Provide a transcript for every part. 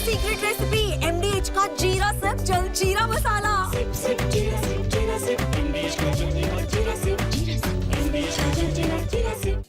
Secret recipe MDH का जीरा SIP जल जीरा मसाला। सिप सिप जीरा सिप MDH का जल्दी और जीरा सिप MDH का जल्दी और जीरा सिप।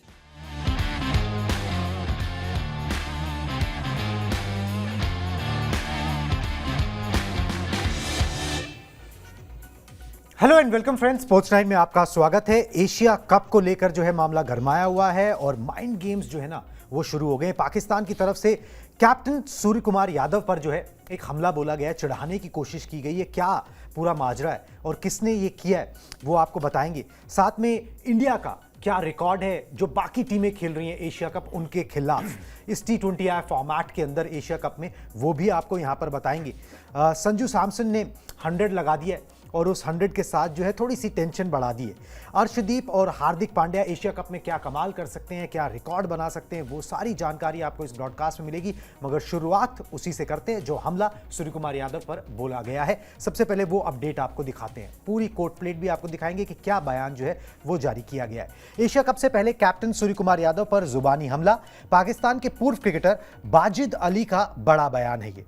Hello and welcome friends, sports night में आपका स्वागत है। एशिया कप को लेकर जो है मामला गरमाया हुआ है और माइंड गेम्स जो है ना वो शुरू हो गए। पाकिस्तान की तरफ से कैप्टन सूर्य कुमार यादव पर जो है एक हमला बोला गया है, चिढ़ाने की कोशिश की गई है। क्या पूरा माजरा है और किसने ये किया है वो आपको बताएंगे। साथ में इंडिया का क्या रिकॉर्ड है जो बाकी टीमें खेल रही हैं एशिया कप उनके खिलाफ इस T20I फॉर्मेट के अंदर एशिया कप में, वो भी आपको यहाँ पर बताएंगे। संजू सैमसन ने 100 लगा दिया है और उस 100 के साथ जो है थोड़ी सी टेंशन बढ़ा दी है। अर्शदीप और हार्दिक पांड्या एशिया कप में क्या कमाल कर सकते हैं, क्या रिकॉर्ड बना सकते हैं, वो सारी जानकारी आपको इस ब्रॉडकास्ट में मिलेगी। मगर शुरुआत उसी से करते हैं जो हमला सूर्य कुमार यादव पर बोला गया है। सबसे पहले वो अपडेट आपको दिखाते हैं, पूरी कोर्ट प्लेट भी आपको दिखाएंगे कि क्या बयान जो है वो जारी किया गया है। एशिया कप से पहले कैप्टन सूर्य कुमार यादव पर जुबानी हमला। पाकिस्तान के पूर्व क्रिकेटर बाजिद अली का बड़ा बयान है। ये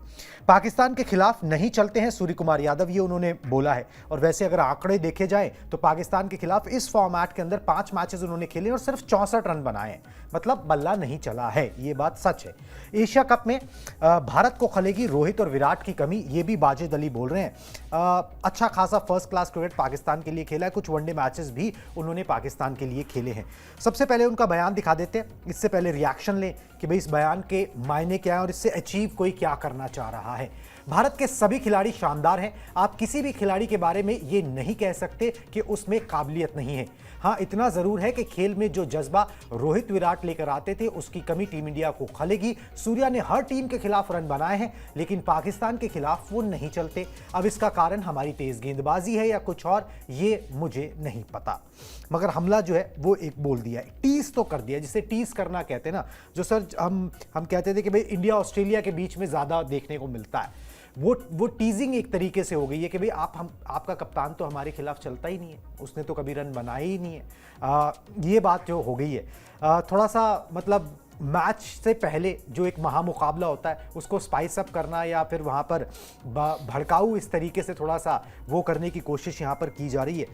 पाकिस्तान के खिलाफ नहीं चलते हैं सूर्य कुमार यादव, ये उन्होंने बोला है। और वैसे अगर आंकड़े देखे जाएं तो पाकिस्तान के खिलाफ इस फॉर्मेट के अंदर 5 मैचेस उन्होंने खेले और सिर्फ 64 रन बनाए हैं, मतलब बल्ला नहीं चला है, ये बात सच है। एशिया कप में भारत को खलेगी रोहित और विराट की कमी, ये भी बाजिद अली बोल रहे हैं। अच्छा खासा फर्स्ट क्लास क्रिकेट पाकिस्तान के लिए खेला है, कुछ वनडे मैचेस भी उन्होंने पाकिस्तान के लिए खेले हैं। सबसे पहले उनका बयान दिखा देते हैं, इससे पहले रिएक्शन लें कि भाई इस बयान के मायने क्या है और इससे अचीव कोई क्या करना चाह रहा है। भारत के सभी खिलाड़ी शानदार हैं। आप किसी भी खिलाड़ी के बारे में ये नहीं कह सकते कि उसमें काबिलियत नहीं है। हाँ, इतना जरूर है कि खेल में जो जज्बा रोहित विराट लेकर आते थे उसकी कमी टीम इंडिया को खलेगी। सूर्या ने हर टीम के खिलाफ रन बनाए हैं लेकिन पाकिस्तान के खिलाफ वो नहीं चलते। अब इसका कारण हमारी तेज गेंदबाजी है या कुछ और, ये मुझे नहीं पता। मगर हमला जो है वो एक बोल दिया है, टीज तो कर दिया, जिसे टीज करना कहते हैं ना। जो सर हम कहते थे कि भाई इंडिया ऑस्ट्रेलिया के बीच में ज्यादा देखने को मिलता है, वो टीजिंग एक तरीके से हो गई है कि भाई आपका कप्तान तो हमारे खिलाफ चलता ही नहीं है, उसने तो कभी रन बनाए ही नहीं है। ये बात जो हो गई है थोड़ा सा, मतलब मैच से पहले जो एक महामुकाबला होता है उसको स्पाइस अप करना या फिर वहाँ पर भड़काऊ इस तरीके से थोड़ा सा वो करने की कोशिश यहाँ पर की जा रही है।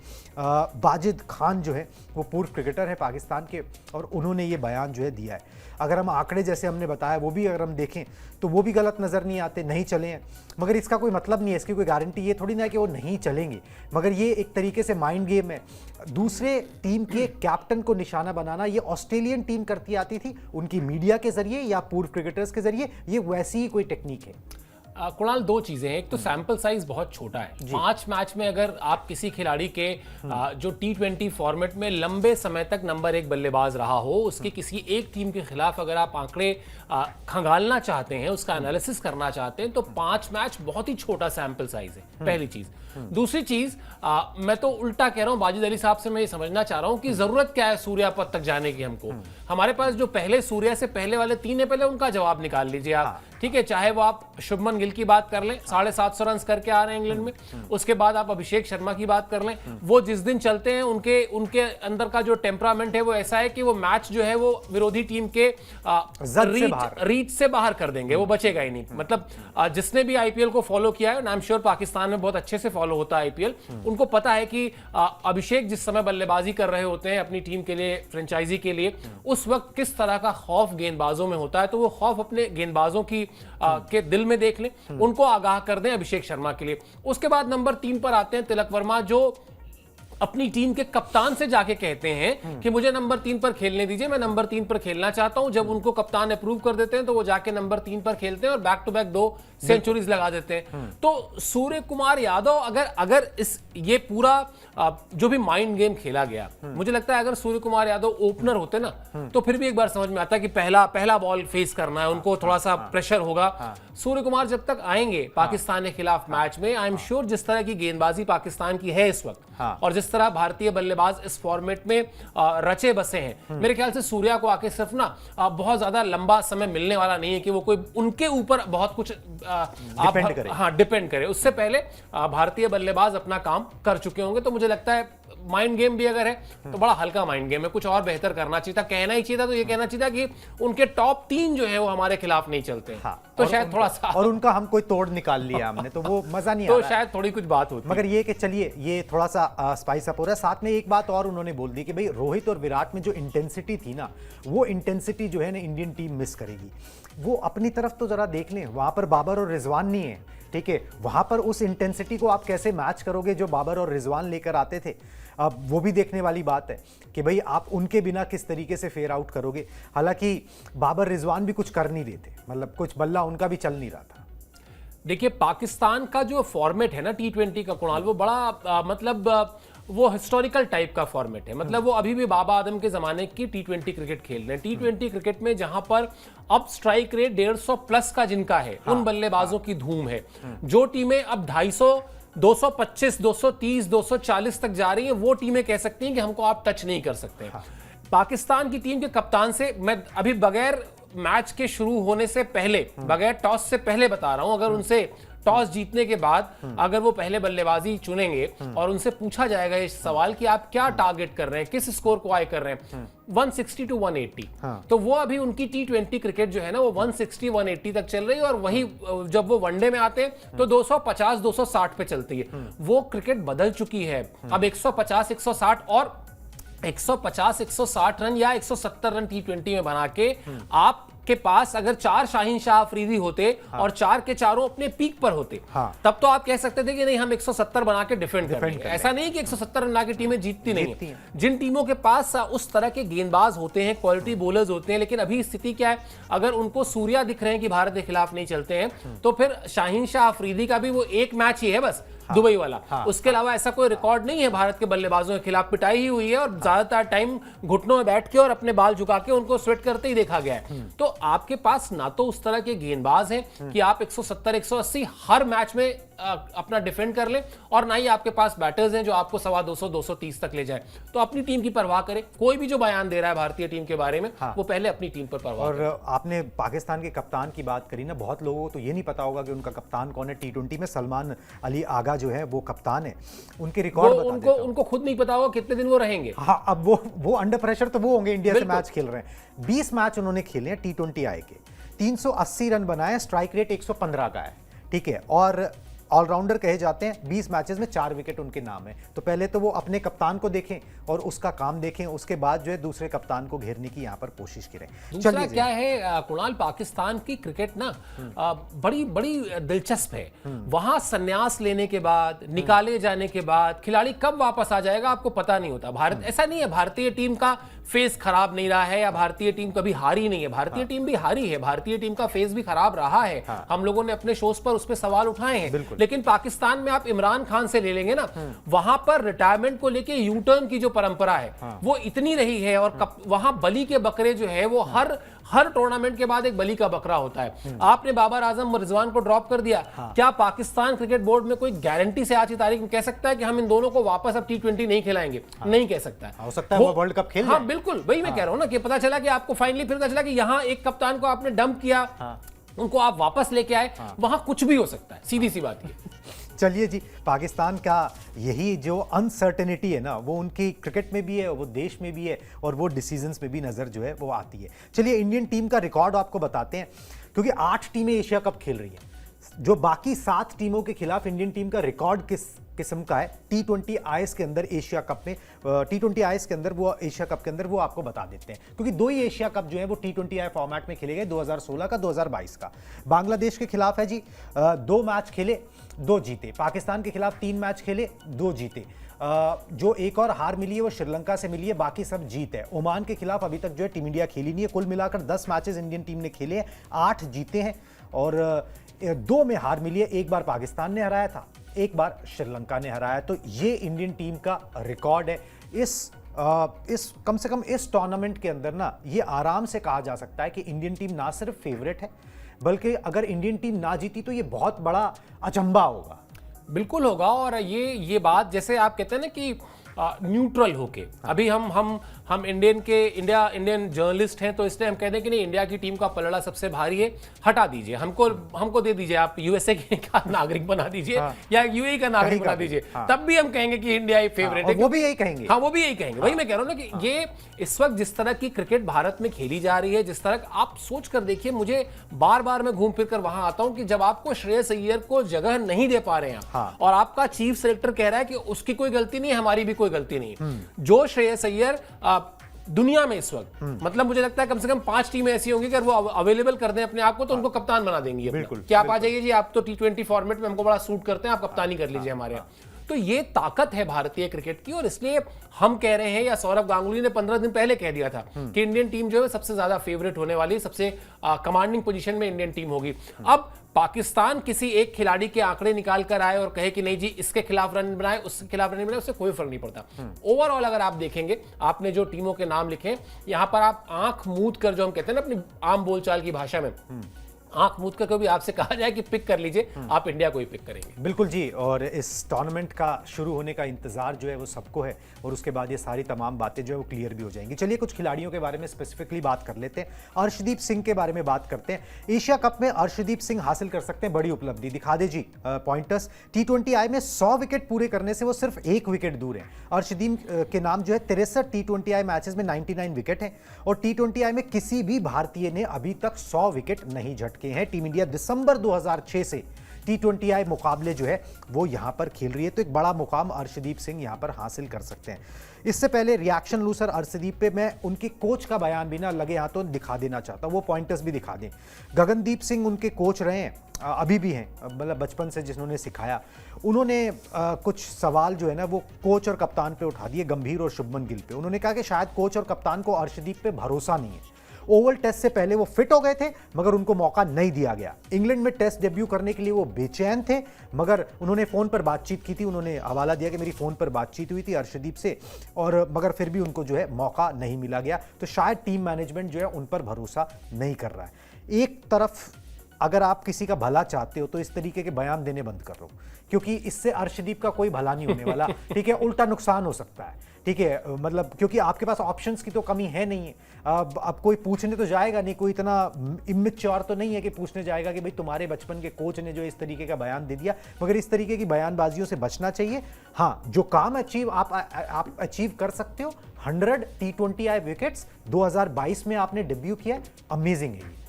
बाजिद खान जो है वो पूर्व क्रिकेटर है पाकिस्तान के और उन्होंने ये बयान जो है दिया है। अगर हम आंकड़े जैसे हमने बताया वो भी अगर हम देखें तो वो भी गलत नज़र नहीं आते, नहीं चले हैं। मगर इसका कोई मतलब नहीं है, इसकी कोई गारंटी ये थोड़ी ना है कि वो नहीं चलेंगे। मगर ये एक तरीके से माइंड गेम है। दूसरे टीम के कैप्टन को निशाना बनाना ये ऑस्ट्रेलियन टीम करती आती थी उनकी मीडिया के जरिए या पूर्व क्रिकेटर्स के जरिए, ये वैसी ही कोई टेक्निक है। कुणाल, 2 चीजें हैं। एक तो सैंपल साइज बहुत छोटा है। 5 मैच में अगर आप किसी खिलाड़ी के जो T20 फॉर्मेट में लंबे समय तक नंबर 1 बल्लेबाज रहा हो, उसके किसी एक टीम के खिलाफ अगर आप आंकड़े खंगालना चाहते हैं, उसका एनालिसिस करना चाहते हैं, तो 5 मैच बहुत ही छोटा सैंपल साइज है, पहली चीज। दूसरी चीज, मैं तो उल्टा कह रहा हूं, बाजिद अली साहब से मैं ये समझना चाह रहा हूं कि जरूरत क्या है सूर्या पद तक जाने की हमको। हमारे पास जो पहले सूर्या से पहले वाले 3 है, पहले उनका जवाब निकाल लीजिए आप। ठीक है, चाहे वो आप शुभमन गिल की बात कर लें, 750 रन करके आ रहे हैं इंग्लैंड में। उसके बाद आप अभिषेक शर्मा की बात कर लें, वो जिस दिन चलते हैं उनके अंदर का जो टेम्परामेंट है वो ऐसा है कि वो मैच जो है वो विरोधी टीम के रीच से बाहर कर देंगे, वो बचेगा ही नहीं। मतलब जिसने भी आईपीएल को फॉलो किया है, आई एम श्योर पाकिस्तान में बहुत अच्छे से फॉलो होता है आईपीएल, उनको पता है कि अभिषेक जिस समय बल्लेबाजी कर रहे होते हैं अपनी टीम के लिए, फ्रेंचाइजी के लिए, उस वक्त किस तरह का खौफ गेंदबाजों में होता है। तो वो खौफ अपने गेंदबाजों की के दिल में देख लें, उनको आगाह कर दें अभिषेक शर्मा के लिए। उसके बाद नंबर 3 पर आते हैं तिलक वर्मा, जो अपनी टीम के कप्तान से जाके कहते हैं कि मुझे नंबर 3 पर खेलने दीजिए, मैं नंबर 3 पर खेलना चाहता हूं। जब उनको कप्तान अप्रूव कर देते हैं तो वो जाके नंबर 3 पर खेलते हैं और बैक टू बैक 2 सेंचुरीज लगा देते हैं। तो सूर्य कुमार यादव अगर इस ये पूरा जो भी माइंड गेम खेला गया, मुझे लगता है अगर सूर्य कुमार यादव ओपनर होते ना तो फिर भी एक बार समझ में आता कि पहला बॉल फेस करना है, उनको थोड़ा सा प्रेशर होगा। सूर्य कुमार जब तक आएंगे पाकिस्तान के खिलाफ मैच में, आई एम श्योर जिस तरह की गेंदबाजी पाकिस्तान की है इस वक्त और जिस तरह भारतीय बल्लेबाज इस फॉर्मेट में रचे बसे हैं, मेरे ख्याल से सूर्या को आके सिर्फ ना बहुत ज्यादा लंबा समय मिलने वाला नहीं है कि वो कोई उनके ऊपर बहुत कुछ डिपेंड करे। उससे पहले भारतीय बल्लेबाज अपना काम कर चुके होंगे। तो मुझे लगता है माइंड गेम भी अगर है तो बड़ा हल्का माइंड गेम है, कुछ और बेहतर करना चाहिए था। कहना ही चाहिए था तो ये कहना चाहिए था कि उनके टॉप 3 जो है वो हमारे खिलाफ नहीं चलते। हाँ, तो शायद थोड़ा सा और उनका हम कोई तोड़ निकाल लिया हमने, तो वो मजा नहीं आ तो रहा है। शायद थोड़ी कुछ बात होती। मगर ये कि चलिए ये थोड़ा सा स्पाइस अप हो रहा है। साथ में एक बात और उन्होंने बोल दी कि भाई रोहित और विराट में जो इंटेंसिटी थी ना, वो इंटेंसिटी जो है ना इंडियन टीम मिस करेगी। वो अपनी तरफ तो जरा देख लें, वहां पर बाबर और रिजवान नहीं है, ठीक है, वहां पर उस इंटेंसिटी को आप कैसे मैच करोगे जो बाबर और रिजवान लेकर आते थे। अब वो भी देखने वाली बात है कि भाई आप उनके बिना किस तरीके से फेयर आउट करोगे। हालांकि बाबर रिजवान भी कुछ कर नहीं रहे थे, मतलब कुछ बल्ला उनका भी चल नहीं रहा था। देखिए पाकिस्तान का जो फॉर्मेट है ना T20 का कुणाल, वो बड़ा मतलब वो हिस्टोरिकल टाइप का फॉर्मेट है। मतलब वो अभी भी बाबा आदम के जमाने की T20 क्रिकेट खेल रहे हैं। T20 क्रिकेट में जहां पर अब स्ट्राइक रेट 150 प्लस का जिनका है, उन बल्लेबाजों की धूम है। जो टीमें अब 250, 225, 230, 240 तक जा रही हैं, वो टीमें कह सकती हैं कि हमको आप टच नहीं कर सकते। पाकिस्तान की टीम के कप्तान से मैं अभी बगैर मैच के शुरू होने से पहले, बगैर टॉस से पहले बता रहा हूं, अगर उनसे टॉस जीतने के बाद अगर वो पहले बल्लेबाजी चुनेंगे और उनसे पूछा जाएगा ये सवाल कि आप क्या टारगेट कर रहे हैं, किस स्कोर को आए कर रहे हैं, 160 टू 180, तो वो अभी उनकी T20 क्रिकेट जो है ना वो 160 180 तक चल रही है। और वही जब वो वनडे में आते हैं तो 250 260 पे चलती है। वो क्रिकेट बदल चुकी है। अब 150 160 और 150 160 रन या 170 रन T20 में बना के आपके पास अगर 4 शाहीन शाह अफरीदी होते और 4 के चारों अपने पीक पर होते, तब तो आप कह सकते थे कि नहीं हम 170 बना के डिफेंड करेंगे। ऐसा नहीं कि 170 रन बना के टीमें जीतती नहीं है। जिन टीमों के पास उस तरह के गेंदबाज होते हैं, क्वालिटी बॉलर्स होते हैं, लेकिन अभी स्थिति क्या है, अगर उनको सूर्या दिख रहे हैं कि भारत के खिलाफ नहीं चलते हैं, तो फिर शाहीन शाह अफरीदी का भी वो एक मैच ही है बस, दुबई वाला। उसके अलावा ऐसा कोई रिकॉर्ड नहीं है भारत के बल्लेबाजों के खिलाफ। पिटाई ही हुई है और ज्यादातर टाइम घुटनों में बैठ के और अपने बाल झुका के उनको स्वेट करते ही देखा गया है। तो आपके पास ना तो उस तरह के गेंदबाज हैं कि आप 170 180 हर मैच में अपना डिफेंड कर लें, और ना ही आपके पास बैटर्स हैं जो आपको 200 230 तक ले जाए। तो अपनी टीम की परवाह करें। कोई भी जो बयान दे रहा है भारतीय टीम के बारे में, वो पहले अपनी टीम पर परवाह और करें। आपने पाकिस्तान के कप्तान की बात करी ना, बहुत लोगों को तो ये नहीं पता होगा कि उनका कप्तान कौन है। T20 में सलमान अली आगा जो है वो कप्तान है। उनके रिकॉर्ड बता देता हूं। उनको खुद नहीं पता होगा कितने दिन वो रहेंगे। हाँ, अब वो अंडर प्रेशर तो वो होंगे, इंडिया से मैच खेल रहे हैं। 20 मैच उन्होंने खेले हैं T20 आए के, 380 रन बनाए, स्ट्राइक रेट 115 का है, ठीक है, और ऑलराउंडर कहे जाते हैं। 20 मैचेस में 4 विकेट उनके नाम है। तो पहले तो वो अपने कप्तान को देखें और उसका काम देखें, उसके बाद जो है दूसरे कप्तान को घेरने की यहाँ पर कोशिश करें। दूसरा क्या है कुणाल, पाकिस्तान की क्रिकेट ना बड़ी बड़ी दिलचस्प है। वहां संन्यास लेने के बाद, निकाले जाने के बाद खिलाड़ी कब वापस आ जाएगा आपको पता नहीं होता। भारत ऐसा नहीं है भारतीय टीम का फेस खराब नहीं रहा है या भारतीय टीम कभी हारी नहीं है। भारतीय टीम भी हारी है, भारतीय टीम का फेस भी खराब रहा है। हम लोगों ने अपने शोज पर उस पर सवाल उठाए हैं। लेकिन पाकिस्तान में आप इमरान खान से ले लेंगे ना, वहां पर रिटायरमेंट को लेके यू टर्न की जो परंपरा है वो इतनी रही है। और वहां बली के बकरे जो है वो हर टूर्नामेंट के बाद एक बली का बकरा होता है। आपने बाबर आजम रिजवान को ड्रॉप कर दिया, क्या पाकिस्तान क्रिकेट बोर्ड में कोई गारंटी से आज की तारीख में कह सकता है कि हम इन दोनों को वापस अब T20 नहीं खिलाएंगे? नहीं कह सकता है। हो सकता है वो वर्ल्ड कप खेल हाँ बिल्कुल, वही मैं कह रहा हूं ना कि पता चला कि आपको फाइनली फिर पता चला कि यहां एक कप्तान को आपने डंप किया, उनको आप वापस लेके आए, वहां कुछ भी हो सकता है। सीधी सी बात ये। चलिए जी, पाकिस्तान का यही जो अनसर्टेनिटी है ना, वो उनकी क्रिकेट में भी है, वो देश में भी है, और वो डिसीजंस में भी नजर जो है वो आती है। चलिए इंडियन टीम का रिकॉर्ड आपको बताते हैं, क्योंकि 8 टीमें एशिया कप खेल रही हैं। जो बाकी 7 टीमों के खिलाफ इंडियन टीम का रिकॉर्ड किस किस्म का है T20 आईएस के अंदर, एशिया कप में T20 आईएस के अंदर, वो एशिया कप के अंदर वो आपको बता देते हैं। क्योंकि 2 ही एशिया कप जो है वो T20 आई फॉर्मेट में खेले गए, 2016 का, 2022 का। बांग्लादेश के खिलाफ है जी 2 मैच खेले, 2 जीते। पाकिस्तान के खिलाफ 3 मैच खेले, 2 जीते। जो एक और हार मिली है वो श्रीलंका से मिली है, बाकी सब जीत है। ओमान के खिलाफ अभी तक जो है टीम इंडिया खेली नहीं है। कुल मिलाकर 10 मैचेस इंडियन टीम ने खेले हैं, 8 जीते हैं और 2 में हार मिली है। एक बार पाकिस्तान ने हराया था, एक बार श्रीलंका ने हराया। तो ये इंडियन टीम का रिकॉर्ड है। इस कम से कम इस टूर्नामेंट के अंदर ना ये आराम से कहा जा सकता है कि इंडियन टीम ना सिर्फ फेवरेट है, बल्कि अगर इंडियन टीम ना जीती तो ये बहुत बड़ा अचंभा होगा। बिल्कुल होगा। और ये बात जैसे आप कहते हैं ना कि न्यूट्रल होके, अभी हम हम इंडियन जर्नलिस्ट हैं, तो इसलिए हम कहते हैं कि नहीं, इंडिया की टीम का पलड़ा सबसे भारी है, हटा दीजिए, हमको दे दीजिए, आप यूएसए का नागरिक बना दीजिए या यूएई का नागरिक बना दीजिए, तब भी हम कहेंगे कि इंडिया फेवरेट है। वो भी यही कहेंगे। हाँ, वो भी यही कहेंगे। वही मैं कह रहा हूँ ना कि ये इस वक्त जिस तरह की क्रिकेट भारत में खेली जा रही है, जिस तरह आप सोच कर देखिए, मुझे बार बार मैं घूम फिर कर वहां आता हूं कि जब आपको श्रेयस अय्यर को जगह नहीं दे पा रहे हैं और आपका चीफ सेलेक्टर कह रहा है कि उसकी कोई गलती नहीं, हमारी भी कोई गलती नहीं, जो श्रेयस अय्यर दुनिया में इस वक्त मतलब मुझे लगता है कम से कम 5 टीमें ऐसी होंगी कि अगर वो अवेलेबल कर दें अपने आप को तो उनको कप्तान बना देंगी। बिल्कुल, कि आप आ जाइए जी, आप तो T20 फॉर्मेट में हमको बड़ा सूट करते हैं, आप कप्तानी कर लीजिए हमारे यहाँ। तो ये ताकत है भारतीय क्रिकेट की, और इसलिए हम कह रहे हैं, या सौरव गांगुली ने 15 दिन पहले कह दिया था कि इंडियन टीम जो है सबसे ज्यादा फेवरेट होने वाली, सबसे कमांडिंग पोजीशन में इंडियन टीम होगी। अब पाकिस्तान किसी एक खिलाड़ी के आंकड़े निकाल कर आए और कहे कि नहीं जी इसके खिलाफ रन बनाए, उसके खिलाफ रन बनाए, उससे कोई फर्क नहीं पड़ता। ओवरऑल अगर आप देखेंगे, आपने जो टीमों के नाम लिखे, यहां पर आप आंख मूंद कर, जो हम कहते हैं ना अपनी आम बोलचाल की भाषा में, आंख मूंद कर कभी आपसे कहा जाए कि पिक कर लीजिए, आप इंडिया को ही पिक करेंगे। बिल्कुल जी, और इस टूर्नामेंट का शुरू होने का इंतजार जो है वो सबको है, और उसके बाद ये सारी तमाम बातें जो है वो क्लियर भी हो जाएंगी। चलिए कुछ खिलाड़ियों के बारे में स्पेसिफिकली बात कर लेते हैं। अर्शदीप सिंह के बारे में बात करते हैं। एशिया कप में अर्शदीप सिंह हासिल कर सकते हैं बड़ी उपलब्धि, दिखा दे जी पॉइंटर्स। T20I में 100 विकेट पूरे करने से वो सिर्फ 1 विकेट दूर है। अर्शदीप के नाम जो है 63 T20I मैचेस में 99 विकेट है, और T20I में किसी भी भारतीय ने अभी तक 100 विकेट नहीं झटके हैं। टीम इंडिया दिसंबर 2006 से T20I मुकाबले जो है वो यहां पर खेल रही है, तो एक बड़ा मुकाम अर्शदीप सिंह यहां पर हासिल कर सकते हैं। इससे पहले रिएक्शन लूसर अर्शदीप पे मैं उनके कोच का बयान भी ना लगे हाथों दिखा देना चाहता हूं, वो पॉइंटर्स भी दिखा दें। गगनदीप सिंह उनके कोच रहे हैं, अभी भी हैं, मतलब बचपन से जिन्होंने सिखाया, उन्होंने कुछ सवाल जो है ना वो कोच और कप्तान पे उठा दिए, गंभीर और शुभमन गिल पे। उन्होंने कहा कि शायद कोच और कप्तान को अर्शदीप पे भरोसा नहीं है। ओवल टेस्ट से पहले वो फिट हो गए थे, मगर उनको मौका नहीं दिया गया। इंग्लैंड में टेस्ट डेब्यू करने के लिए वो बेचैन थे, मगर उन्होंने फोन पर बातचीत की थी। उन्होंने हवाला दिया कि मेरी फोन पर बातचीत हुई थी अर्शदीप से, और मगर फिर भी उनको जो है मौका नहीं मिला गया। तो शायद टीम मैनेजमेंट जो है उन पर भरोसा नहीं कर रहा है। एक तरफ अगर आप किसी का भला चाहते हो तो इस तरीके के बयान देने बंद कर दो, क्योंकि इससे अर्शदीप का कोई भला नहीं होने वाला, ठीक है, उल्टा नुकसान हो सकता है, ठीक है, मतलब क्योंकि आपके पास ऑप्शंस की तो कमी है नहीं है। अब कोई पूछने तो जाएगा नहीं, कोई इतना इमेच्योर तो नहीं है कि पूछने जाएगा कि भाई तुम्हारे बचपन के कोच ने जो इस तरीके का बयान दे दिया, मगर इस तरीके की बयानबाजियों से बचना चाहिए। हाँ, जो काम आप अचीव कर सकते हो, 100 T20I विकेट्स 2022 में आपने डेब्यू किया, अमेजिंग है।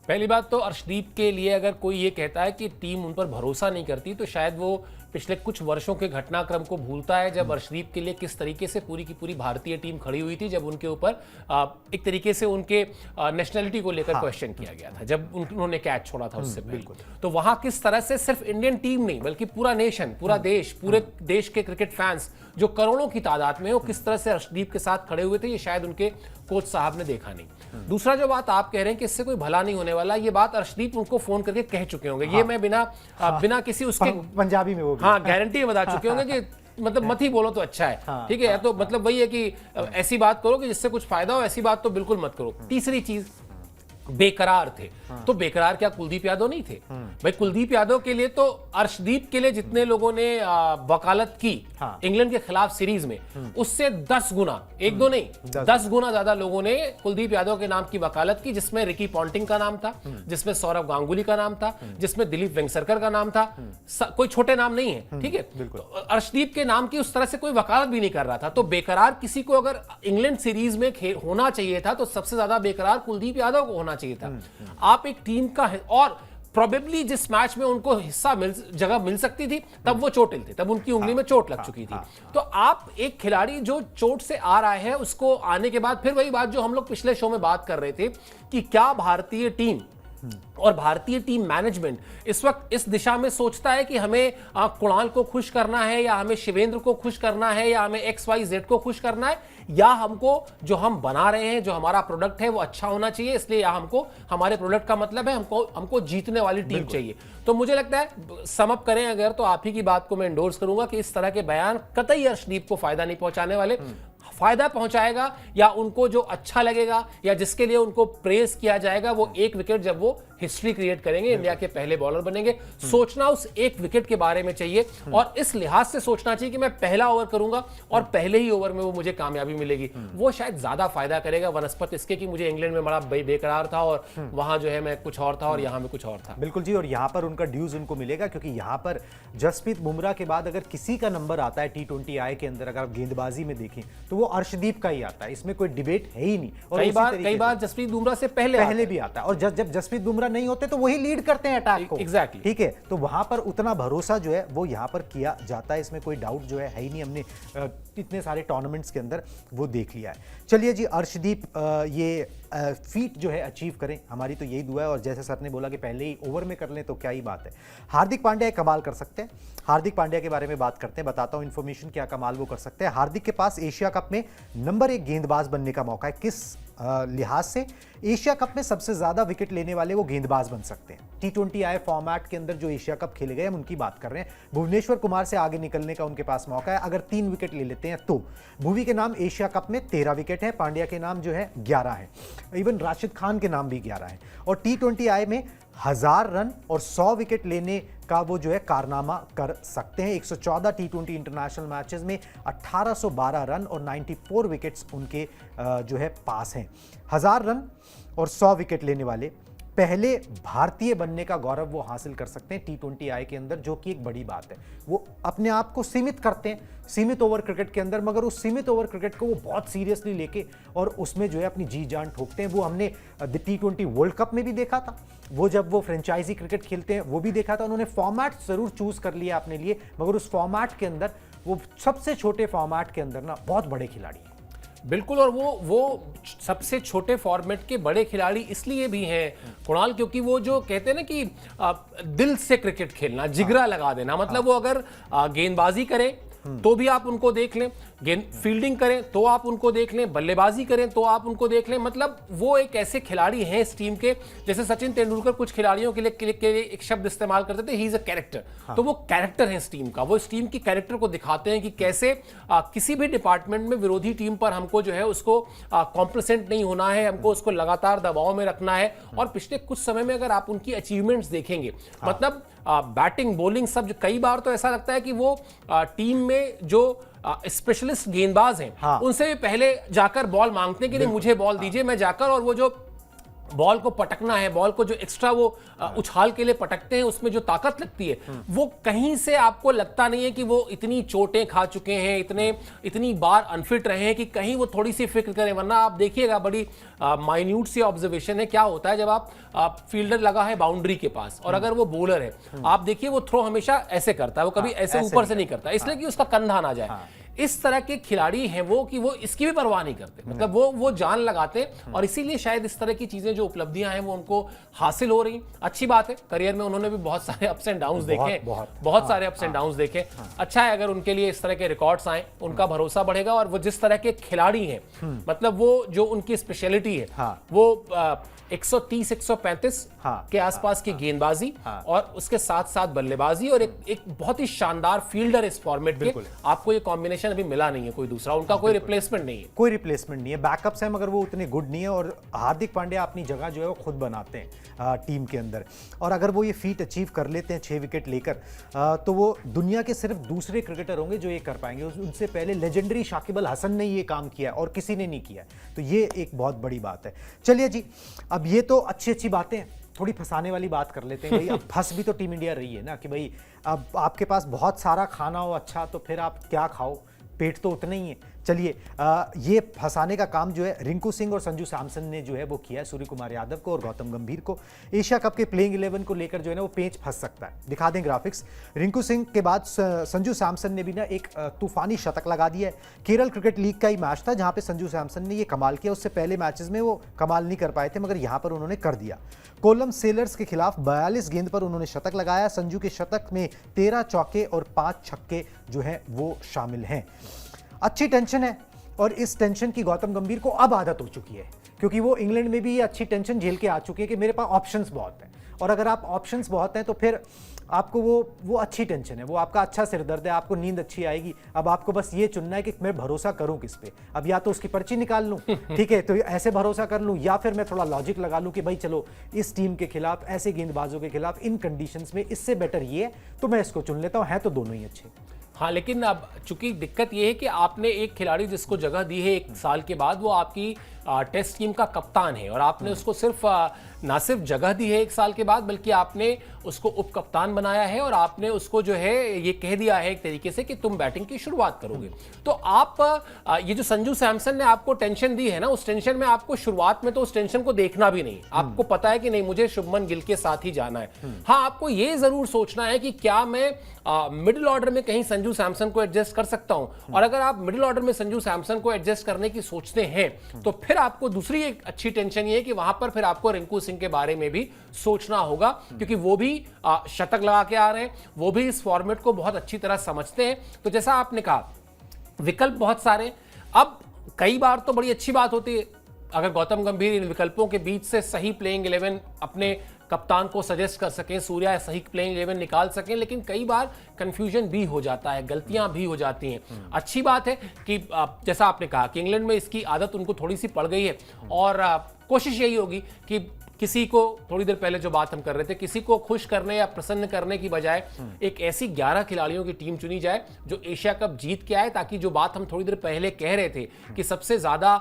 पहली बात तो अर्शदीप के लिए अगर कोई ये कहता है कि टीम उन पर भरोसा नहीं करती, तो शायद वो पिछले कुछ वर्षों के घटनाक्रम को भूलता है, जब अर्शदीप के लिए किस तरीके से पूरी की पूरी भारतीय टीम खड़ी हुई थी, जब उनके ऊपर एक तरीके से उनके नेशनलिटी को लेकर क्वेश्चन किया गया था, जब उन्होंने कैच छोड़ा था उससे पहले। तो वहां किस तरह से सिर्फ इंडियन टीम नहीं बल्कि पूरा नेशन, पूरा देश, पूरे देश के क्रिकेट फैंस जो करोड़ों की तादाद में, वो किस तरह से अर्शदीप के साथ खड़े हुए थे, ये शायद उनके कोच साहब ने देखा नहीं। दूसरा जो बात आप कह रहे हैं कि इससे कोई भला नहीं होने वाला, ये बात अर्शदीप उनको फोन करके कह चुके होंगे। ये मैं बिना किसी उसके पंजाबी में वो हाँ गारंटी बता चुके होंगे कि मतलब मत ही बोलो तो अच्छा है, ठीक है। तो मतलब वही है कि ऐसी बात करो कि जिससे कुछ फायदा हो, ऐसी बात तो बिल्कुल मत करो। तीसरी चीज, बेकरार थे, तो बेकरार क्या कुलदीप यादव नहीं थे? भाई कुलदीप यादव के लिए तो अर्शदीप के लिए जितने लोगों ने वकालत की इंग्लैंड के खिलाफ सीरीज में, उससे 10 गुना, एक दो नहीं 10 गुना ज्यादा लोगों ने कुलदीप यादव के नाम की वकालत की, जिसमें रिकी पॉन्टिंग का नाम था, जिसमें सौरव गांगुली का नाम था, जिसमें दिलीप वेंगसरकर का नाम था। कोई छोटे नाम नहीं है, ठीक है। तो अर्शदीप के नाम की उस तरह से कोई वकालत भी नहीं कर रहा था। तो बेकरार किसी को अगर इंग्लैंड सीरीज में होना चाहिए था, तो सबसे ज्यादा बेकरार कुलदीप यादव को होना चाहिए था। आप एक टीम का है, और प्रोबेबली जिस मैच में उनको जगह मिल सकती थी, तब वो चोटिल थे, तब उनकी उंगली में चोट लग चुकी थी। तो आप एक खिलाड़ी जो चोट से आ रहा है, उसको आने के बाद फिर वही बात जो हम लोग पिछले शो में बात कर रहे थे कि क्या भारतीय टीम और भारतीय टीम मैनेजमेंट इस वक्त इस दिशा में सोचता है कि हमें कुणाल को खुश करना है, या हमें शिवेंद्र को खुश करना है, या हमें XYZ को खुश करना है, या हमको जो हम बना रहे हैं, जो हमारा प्रोडक्ट है वो अच्छा होना चाहिए, इसलिए या हमको हमारे प्रोडक्ट का मतलब है हमको जीतने वाली टीम चाहिए। तो मुझे लगता है समअप करें अगर, तो आप ही की बात को मैं एंडोर्स करूंगा कि इस तरह के बयान कतई अर्शदीप को फायदा नहीं पहुंचाने वाले। फायदा पहुंचाएगा या उनको जो अच्छा लगेगा या जिसके लिए उनको प्रेज किया जाएगा, वो 1 विकेट जब वो हिस्ट्री क्रिएट करेंगे, इंडिया के पहले बॉलर बनेंगे। सोचना उस एक विकेट के बारे में चाहिए और इस लिहाज से सोचना चाहिए कि मैं पहला ओवर करूंगा और पहले ही ओवर में वो मुझे कामयाबी मिलेगी। वो शायद ज्यादा फायदा करेगा वनस्पत इसके कि मुझे इंग्लैंड में बड़ा बेकरार था और वहां जो है मैं कुछ और था और यहां में कुछ और था। बिल्कुल जी, और यहाँ पर उनका ड्यूज उनको मिलेगा क्योंकि यहाँ पर जसप्रीत बुमराह के बाद अगर किसी का नंबर आता है T20 आई के अंदर, अगर आप गेंदबाजी में देखें तो वो अर्शदीप का ही आता है, इसमें कोई डिबेट है ही नहीं। और कई बार जसप्रीत बुमराह से पहले भी आता है और जब जसप्रीत बुमराह नहीं होते तो वही लीड करते हैं अटैक को। एग्जैक्टली, ठीक है, तो वहां पर उतना भरोसा जो है वो यहाँ पर किया जाता है, इसमें कोई डाउट जो है ही नहीं। हमने इतने सारे टूर्नामेंट्स के अंदर वो देख लिया है। चलिए जी, अर्शदीप ये फीट जो है अचीव करें, हमारी तो यही दुआ है। और जैसे सर ने बोला कि पहले ही ओवर में कर लें तो क्या ही बात है। हार्दिक पांड्या कमाल कर सकते हैं। हार्दिक पांड्या के बारे में बात करते हैं, बताता हूं इन्फॉर्मेशन क्या कमाल वो कर सकते हैं। हार्दिक के पास एशिया कप में नंबर 1 गेंदबाज बनने का मौका है। किस लिहाज से? एशिया कप में सबसे ज्यादा विकेट लेने वाले वो गेंदबाज बन सकते हैं। T20 आई फॉर्मेट के अंदर जो एशिया कप खेले गए हम उनकी बात कर रहे हैं। भुवनेश्वर कुमार से आगे निकलने का उनके पास मौका है अगर 3 विकेट ले लेते हैं तो। भुवी के नाम एशिया कप में 13 विकेट है, पांड्या के नाम जो है 11 है, इवन राशिद खान के नाम भी 11 है। और T20 आई में 1000 रन और 100 विकेट लेने का वो जो है कारनामा कर सकते हैं। 114 T20 इंटरनेशनल मैचेस में 1812 रन और 94 विकेट्स उनके जो है पास हैं। 1000 रन और 100 विकेट लेने वाले पहले भारतीय बनने का गौरव वो हासिल कर सकते हैं T20 आई के अंदर, जो कि एक बड़ी बात है। वो अपने आप को सीमित करते हैं सीमित ओवर क्रिकेट के अंदर, मगर उस सीमित ओवर क्रिकेट को वो बहुत सीरियसली लेके और उसमें जो है अपनी जी जान ठोकते हैं। वो हमने T20 वर्ल्ड कप में भी देखा था, वो जब वो फ्रेंचाइजी क्रिकेट खेलते हैं वो भी देखा था। उन्होंने फॉर्मेट जरूर चूज कर लिया अपने लिए, मगर उस फॉर्मेट के अंदर वो सबसे छोटे फॉर्मेट के अंदर ना बहुत बड़े खिलाड़ी हैं। बिल्कुल, और वो सबसे छोटे फॉर्मेट के बड़े खिलाड़ी इसलिए भी हैं कुणाल, क्योंकि वो जो कहते हैं ना कि दिल से क्रिकेट खेलना, जिगरा लगा देना, मतलब वो अगर गेंदबाजी करें तो भी आप उनको देख लें, फील्डिंग करें तो आप उनको देख लें, बल्लेबाजी करें तो आप उनको देख लें। मतलब वो एक ऐसे खिलाड़ी हैं इस टीम के, जैसे सचिन तेंदुलकर कुछ खिलाड़ियों के लिए एक शब्द इस्तेमाल करते थे, ही इज अ कैरेक्टर। तो वो कैरेक्टर है इस टीम का, वो इस टीम की कैरेक्टर को दिखाते हैं कि कैसे किसी भी डिपार्टमेंट में विरोधी टीम पर हमको जो है उसको कॉम्प्लेसेंट नहीं होना है, हमको उसको लगातार दबाव में रखना है। और पिछले कुछ समय में अगर आप उनकी अचीवमेंट्स देखेंगे, मतलब बैटिंग बॉलिंग सब, कई बार तो ऐसा लगता है कि वो टीम में जो स्पेशलिस्ट गेंदबाज हैं उनसे भी पहले जाकर बॉल मांगते हैं कि नहीं मुझे बॉल दीजिए, मैं जाकर, और वो जो बॉल को पटकना है, बॉल को जो एक्स्ट्रा वो उछाल के लिए पटकते हैं, उसमें जो ताकत लगती है वो कहीं से आपको लगता नहीं है कि वो इतनी चोटें खा चुके हैं, इतनी बार अनफिट रहे हैं कि कहीं वो थोड़ी सी फिक्र करें। वरना आप देखिएगा, बड़ी माइन्यूट सी ऑब्जर्वेशन है, क्या होता है जब आप फील्डर लगा है बाउंड्री के पास और अगर वो बॉलर है, आप देखिए वो थ्रो हमेशा ऐसे करता है, वो कभी ऐसे ऊपर से नहीं करता, इसलिए कि उसका कंधा ना जाए। इस तरह के खिलाड़ी हैं वो कि वो इसकी भी परवाह नहीं करते, मतलब वो जान लगाते हैं। और इसीलिए शायद इस तरह की चीजें, जो उपलब्धियां हैं, वो उनको हासिल हो रही। अच्छी बात है, करियर में उन्होंने भी बहुत सारे अप्स एंड डाउन्स देखे, बहुत सारे अप्स एंड डाउन्स देखे। अच्छा है अगर उनके लिए इस तरह के रिकॉर्ड्स आए, उनका भरोसा बढ़ेगा। और वो जिस तरह के खिलाड़ी हैं, मतलब वो जो उनकी स्पेशलिटी है, वो 130-135 के आसपास की गेंदबाजी और उसके साथ साथ बल्लेबाजी और एक बहुत ही शानदार फील्डर इस फॉर्मेट के, आपको ये कॉम्बिनेशन अभी मिला नहीं है कोई दूसरा, उनका कोई रिप्लेसमेंट नहीं है, कोई रिप्लेसमेंट नहीं है। बैकअप्स हैं मगर वो उतने गुड नहीं है। और हार्दिक पांड्या अपनी जगह जो है वो खुद बनाते हैं टीम के अंदर। और अगर वो ये फीट अचीव कर लेते हैं 6 विकेट लेकर, तो वो दुनिया के सिर्फ दूसरे क्रिकेटर होंगे जो ये कर पाएंगे। उनसे पहले लेजेंडरी शाकिब अल हसन ने ये काम किया और किसी ने नहीं किया, तो ये एक बहुत बड़ी बात है। चलिए जी, अब ये तो अच्छी बातें, थोड़ी फंसाने वाली बात कर लेते हैं भाई। अब फंस भी तो टीम इंडिया रही है ना कि भाई अब आपके पास बहुत सारा खाना हो अच्छा, तो फिर आप क्या खाओ, पेट तो उतना ही है। चलिए, ये फंसाने का काम जो है रिंकू सिंह और संजू सैमसन ने जो है वो किया है सूर्य कुमार यादव को और गौतम गंभीर को। एशिया कप के प्लेइंग 11 को लेकर जो है ना वो पेंच फंस सकता है। दिखा दें ग्राफिक्स। रिंकू सिंह के बाद संजू सैमसन ने भी ना एक तूफानी शतक लगा दिया है। केरल क्रिकेट लीग का ही मैच था जहां पे संजू सैमसन ने ये कमाल किया। उससे पहले मैचेस में वो कमाल नहीं कर पाए थे, मगर यहां पर उन्होंने कर दिया। कोलम सेलर्स के खिलाफ 42 गेंद पर उन्होंने शतक लगाया। संजू के शतक में 13 चौके और 5 छक्के जो है वो शामिल हैं। अच्छी टेंशन है और इस टेंशन की गौतम गंभीर को अब आदत हो चुकी है, क्योंकि वो इंग्लैंड में भी ये अच्छी टेंशन झेल के आ चुके हैं कि मेरे पास ऑप्शंस बहुत हैं। और अगर आप ऑप्शंस बहुत हैं तो फिर आपको वो अच्छी टेंशन है, वो आपका अच्छा सिर दर्द है, आपको नींद अच्छी आएगी। अब आपको बस ये चुनना है कि मैं भरोसा करूं किस पे। अब या तो उसकी पर्ची निकाल लूं, ठीक है, तो ऐसे भरोसा कर लूं, या फिर मैं थोड़ा लॉजिक लगा लूं कि भाई चलो इस टीम के खिलाफ, ऐसे गेंदबाजों के खिलाफ, इन कंडीशंस में इससे बेटर ये है तो मैं इसको चुन लेता हूं। है तो दोनों ही अच्छे। हाँ, लेकिन अब चूंकि दिक्कत ये है कि आपने एक खिलाड़ी जिसको जगह दी है 1 साल के बाद, वो आपकी टेस्ट टीम का कप्तान है और आपने उसको सिर्फ ना सिर्फ जगह दी है 1 साल के बाद, बल्कि आपने उसको उप कप्तान बनाया है और आपने उसको जो है ये कह दिया है एक तरीके से कि तुम बैटिंग की शुरुआत करोगे। तो आप ये जो संजू सैमसन ने आपको टेंशन दी है ना, उस टेंशन में आपको शुरुआत में तो उस टेंशन को देखना भी नहीं। आपको पता है कि नहीं, मुझे शुभमन गिल के साथ ही जाना है। हाँ, आपको ये जरूर सोचना है कि क्या मैं मिडिल ऑर्डर में कहीं संजू सैमसन को एडजस्ट कर सकता हूं। और अगर आप मिडिल ऑर्डर में संजू सैमसन को एडजस्ट करने की सोचते हैं तो फिर आपको दूसरी एक अच्छी टेंशन ये है कि वहां पर फिर आपको रिंकू सिंह के बारे में भी सोचना होगा, क्योंकि वो भी शतक लगा के आ रहे हैं, वो भी इस फॉर्मेट को बहुत अच्छी तरह समझते हैं। तो जैसा आपने कहा, विकल्प बहुत सारे। अब कई बार तो बड़ी अच्छी बात होती है अगर गौतम गंभीर इन विकल्पों के बीच से सही प्लेइंग 11 अपने कप्तान को सजेस्ट कर सकें, सूर्या सही प्लेइंग 11 निकाल सकें, लेकिन कई बार कंफ्यूजन भी हो जाता है, गलतियां भी हो जाती हैं। अच्छी बात है कि जैसा आपने कहा कि इंग्लैंड में इसकी आदत उनको थोड़ी सी पड़ गई है और कोशिश यही होगी कि किसी को, थोड़ी देर पहले जो बात हम कर रहे थे, किसी को खुश करने या प्रसन्न करने की बजाय एक ऐसी 11 खिलाड़ियों की टीम चुनी जाए जो एशिया कप जीत के आए, ताकि जो बात हम थोड़ी देर पहले कह रहे थे कि सबसे ज्यादा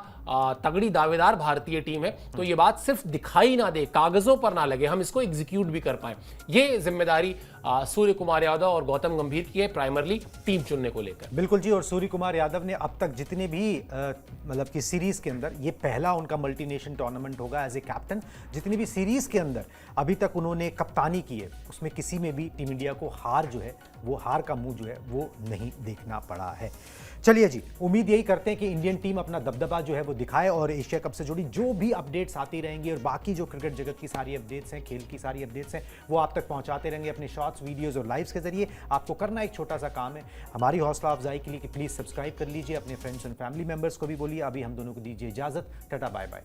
तगड़ी दावेदार भारतीय टीम है, तो ये बात सिर्फ दिखाई ना दे, कागजों पर ना लगे, हम इसको एग्जीक्यूट भी कर पाए। ये जिम्मेदारी सूर्य कुमार यादव और गौतम गंभीर की है, प्राइमरली टीम चुनने को लेकर। बिल्कुल जी, और सूर्य कुमार यादव ने अब तक जितने भी मतलब कि सीरीज के अंदर, ये पहला उनका मल्टीनेशन टूर्नामेंट होगा एज ए कैप्टन, जितनी भी सीरीज के अंदर अभी तक उन्होंने कप्तानी की है, उसमें किसी में भी टीम इंडिया को हार जो है, वो हार का मुंह जो है वो नहीं देखना पड़ा है। चलिए जी, उम्मीद यही करते हैं कि इंडियन टीम अपना दबदबा जो है वो दिखाए और एशिया कप से जुड़ी जो भी अपडेट्स आती रहेंगी और बाकी जो क्रिकेट जगत की सारी अपडेट्स हैं, खेल की सारी अपडेट्स हैं, वो आप तक पहुंचाते रहेंगे अपने शॉर्ट्स, वीडियोस और लाइव्स के जरिए। आपको करना एक छोटा सा काम है हमारी हौसला अफजाई के लिए कि प्लीज़ सब्सक्राइब कर लीजिए, अपने फ्रेंड्स एंड फैमिली मेंबर्स को भी बोलिए। अभी हम दोनों को दीजिए इजाज़त, टाटा बाय बाय।